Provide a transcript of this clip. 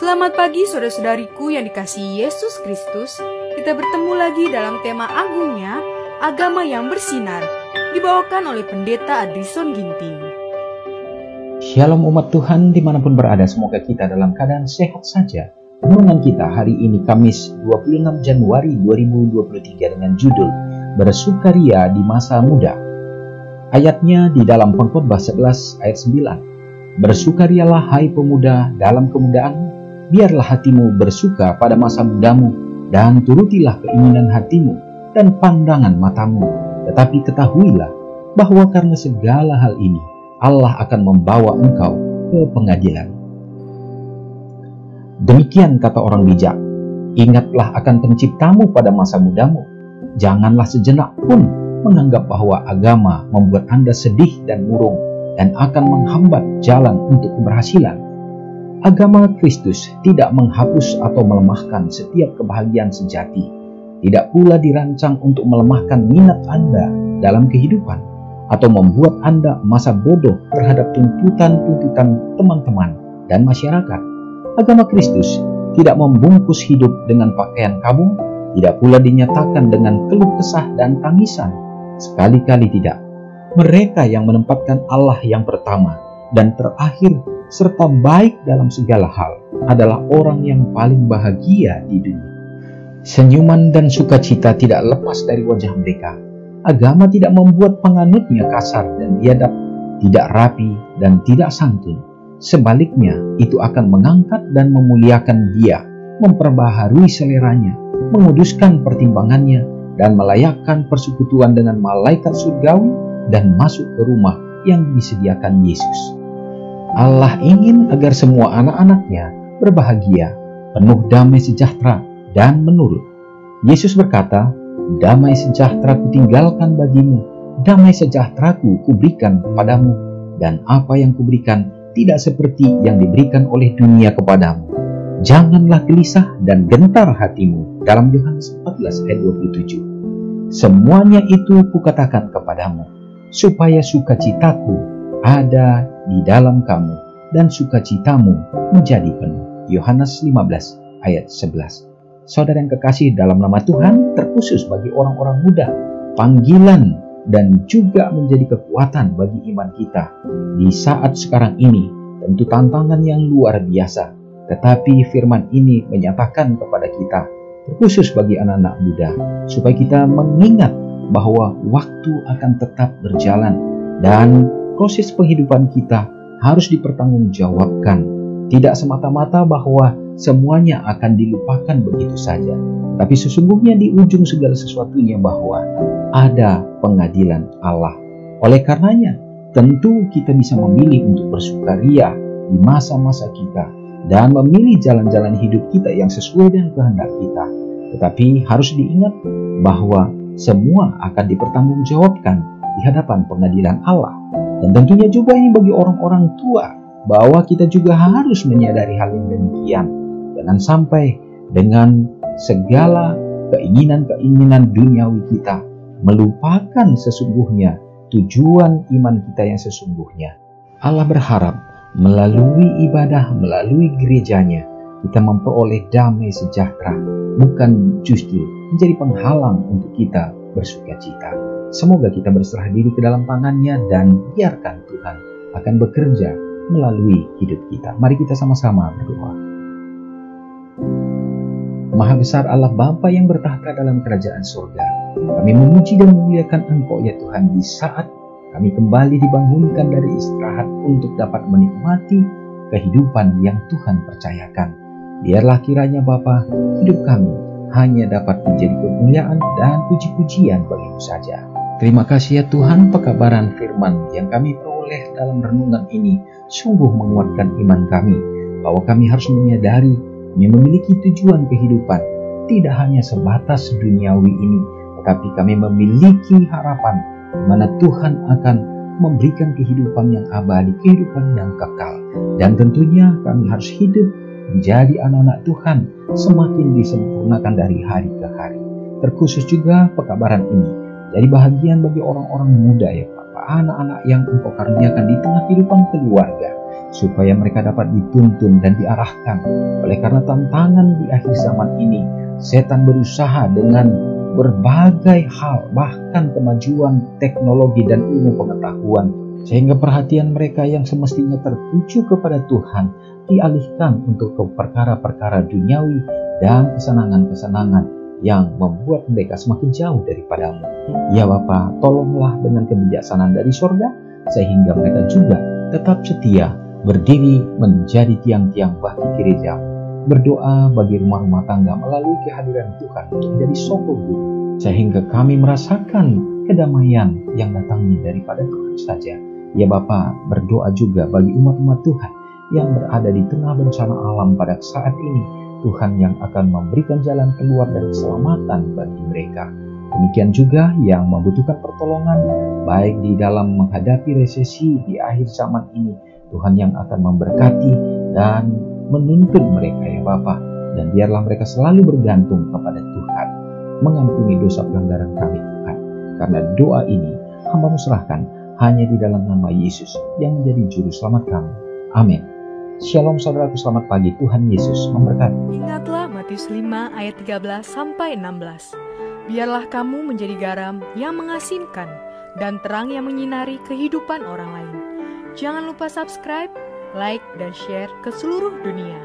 Selamat pagi saudara-saudariku yang dikasihi Yesus Kristus. Kita bertemu lagi dalam tema agungnya, agama yang bersinar, dibawakan oleh Pendeta Adrison Ginting. Shalom umat Tuhan dimanapun berada, semoga kita dalam keadaan sehat saja. Renungan kita hari ini Kamis 26 Januari 2023 dengan judul Bersukaria di Masa Muda. Ayatnya di dalam Pengkhotbah 11 ayat 9. Bersukarialah hai pemuda dalam kemudaanmu, biarlah hatimu bersuka pada masa mudamu, dan turutilah keinginan hatimu dan pandangan matamu. Tetapi ketahuilah bahwa karena segala hal ini, Allah akan membawa engkau ke pengadilan. Demikian kata orang bijak, ingatlah akan penciptamu pada masa mudamu. Janganlah sejenak pun menganggap bahwa agama membuat Anda sedih dan murung dan akan menghambat jalan untuk keberhasilan. Agama Kristus tidak menghapus atau melemahkan setiap kebahagiaan sejati, tidak pula dirancang untuk melemahkan minat Anda dalam kehidupan, atau membuat Anda masa bodoh terhadap tuntutan-tuntutan teman-teman dan masyarakat. Agama Kristus tidak membungkus hidup dengan pakaian kabung, tidak pula dinyatakan dengan keluh kesah dan tangisan. Sekali-kali tidak. Mereka yang menempatkan Allah yang pertama dan terakhir serta baik dalam segala hal adalah orang yang paling bahagia di dunia. Senyuman dan sukacita tidak lepas dari wajah mereka. Agama tidak membuat penganutnya kasar dan biadab, tidak rapi dan tidak santun. Sebaliknya, itu akan mengangkat dan memuliakan dia, memperbaharui seleranya, menguduskan pertimbangannya, dan melayakkan persekutuan dengan malaikat surgawi dan masuk ke rumah yang disediakan Yesus. Allah ingin agar semua anak-anaknya berbahagia, penuh damai sejahtera dan menurut. Yesus berkata, damai sejahtera kutinggalkan bagimu, damai sejahtera kuberikan kepadamu, dan apa yang kuberikan tidak seperti yang diberikan oleh dunia kepadamu. Janganlah gelisah dan gentar hatimu, dalam Yohanes 14 ayat 27. Semuanya itu kukatakan kepadamu, supaya sukacitaku ada di dalam kamu dan sukacitamu menjadi penuh. Yohanes 15 ayat 11. Saudara yang kekasih dalam nama Tuhan, terkhusus bagi orang-orang muda, panggilan dan juga menjadi kekuatan bagi iman kita di saat sekarang ini, tentu tantangan yang luar biasa. Tetapi firman ini menyatakan kepada kita, terkhusus bagi anak-anak muda, supaya kita mengingat bahwa waktu akan tetap berjalan dan proses penghidupan kita harus dipertanggungjawabkan. Tidak semata-mata bahwa semuanya akan dilupakan begitu saja, tapi sesungguhnya di ujung segala sesuatunya bahwa ada pengadilan Allah. Oleh karenanya, tentu kita bisa memilih untuk bersukaria di masa-masa kita dan memilih jalan-jalan hidup kita yang sesuai dengan kehendak kita. Tetapi harus diingat bahwa semua akan dipertanggungjawabkan di hadapan pengadilan Allah. Dan tentunya juga ini bagi orang-orang tua, bahwa kita juga harus menyadari hal yang demikian. Jangan sampai dengan segala keinginan-keinginan duniawi kita melupakan sesungguhnya tujuan iman kita yang sesungguhnya. Allah berharap melalui ibadah, melalui gerejanya, kita memperoleh damai sejahtera, bukan justru menjadi penghalang untuk kita bersukacita. Semoga kita berserah diri ke dalam tangannya dan biarkan Tuhan akan bekerja melalui hidup kita. Mari kita sama-sama berdoa. Maha besar Allah Bapa yang bertahta dalam kerajaan surga, kami memuji dan memuliakan Engkau ya Tuhan di saat kami kembali dibangunkan dari istirahat untuk dapat menikmati kehidupan yang Tuhan percayakan. Biarlah kiranya Bapa, hidup kami hanya dapat menjadi kemuliaan dan puji-pujian bagi-Mu saja. Terima kasih ya Tuhan, pekabaran firman yang kami peroleh dalam renungan ini sungguh menguatkan iman kami, bahwa kami harus menyadari kami memiliki tujuan kehidupan, tidak hanya sebatas duniawi ini, tetapi kami memiliki harapan di mana Tuhan akan memberikan kehidupan yang abadi, kehidupan yang kekal. Dan tentunya kami harus hidup menjadi anak-anak Tuhan, semakin disempurnakan dari hari ke hari. Terkhusus juga pekabaran ini jadi bahagian bagi orang-orang muda ya Bapak, anak-anak yang Engkau karuniakan di tengah kehidupan keluarga. supaya mereka dapat dituntun dan diarahkan. Oleh karena tantangan di akhir zaman ini, setan berusaha dengan berbagai hal, bahkan kemajuan teknologi dan ilmu pengetahuan, sehingga perhatian mereka yang semestinya tertuju kepada Tuhan dialihkan untuk ke perkara-perkara duniawi dan kesenangan-kesenangan yang membuat mereka semakin jauh daripadamu. Ya Bapa, tolonglah dengan kebijaksanaan dari surga, sehingga mereka juga tetap setia berdiri menjadi tiang-tiang bagi gereja, berdoa bagi rumah-rumah tangga melalui kehadiran Tuhan untuk menjadi sokong guru, sehingga kami merasakan kedamaian yang datangnya daripada Tuhan saja. Ya Bapa, berdoa juga bagi umat-umat Tuhan yang berada di tengah bencana alam pada saat ini, Tuhan yang akan memberikan jalan keluar dan keselamatan bagi mereka. Demikian juga yang membutuhkan pertolongan, baik di dalam menghadapi resesi di akhir zaman ini, Tuhan yang akan memberkati dan menuntun mereka ya Bapa. Dan biarlah mereka selalu bergantung kepada Tuhan. Mengampuni dosa pelanggaran kami Tuhan. Karena doa ini hamba serahkan hanya di dalam nama Yesus yang menjadi juru selamat kami. Amin. Shalom saudaraku, selamat pagi. Tuhan Yesus memberkati. Ingatlah Matius 5 ayat 13-16. Biarlah kamu menjadi garam yang mengasinkan dan terang yang menyinari kehidupan orang lain. Jangan lupa subscribe, like, dan share ke seluruh dunia.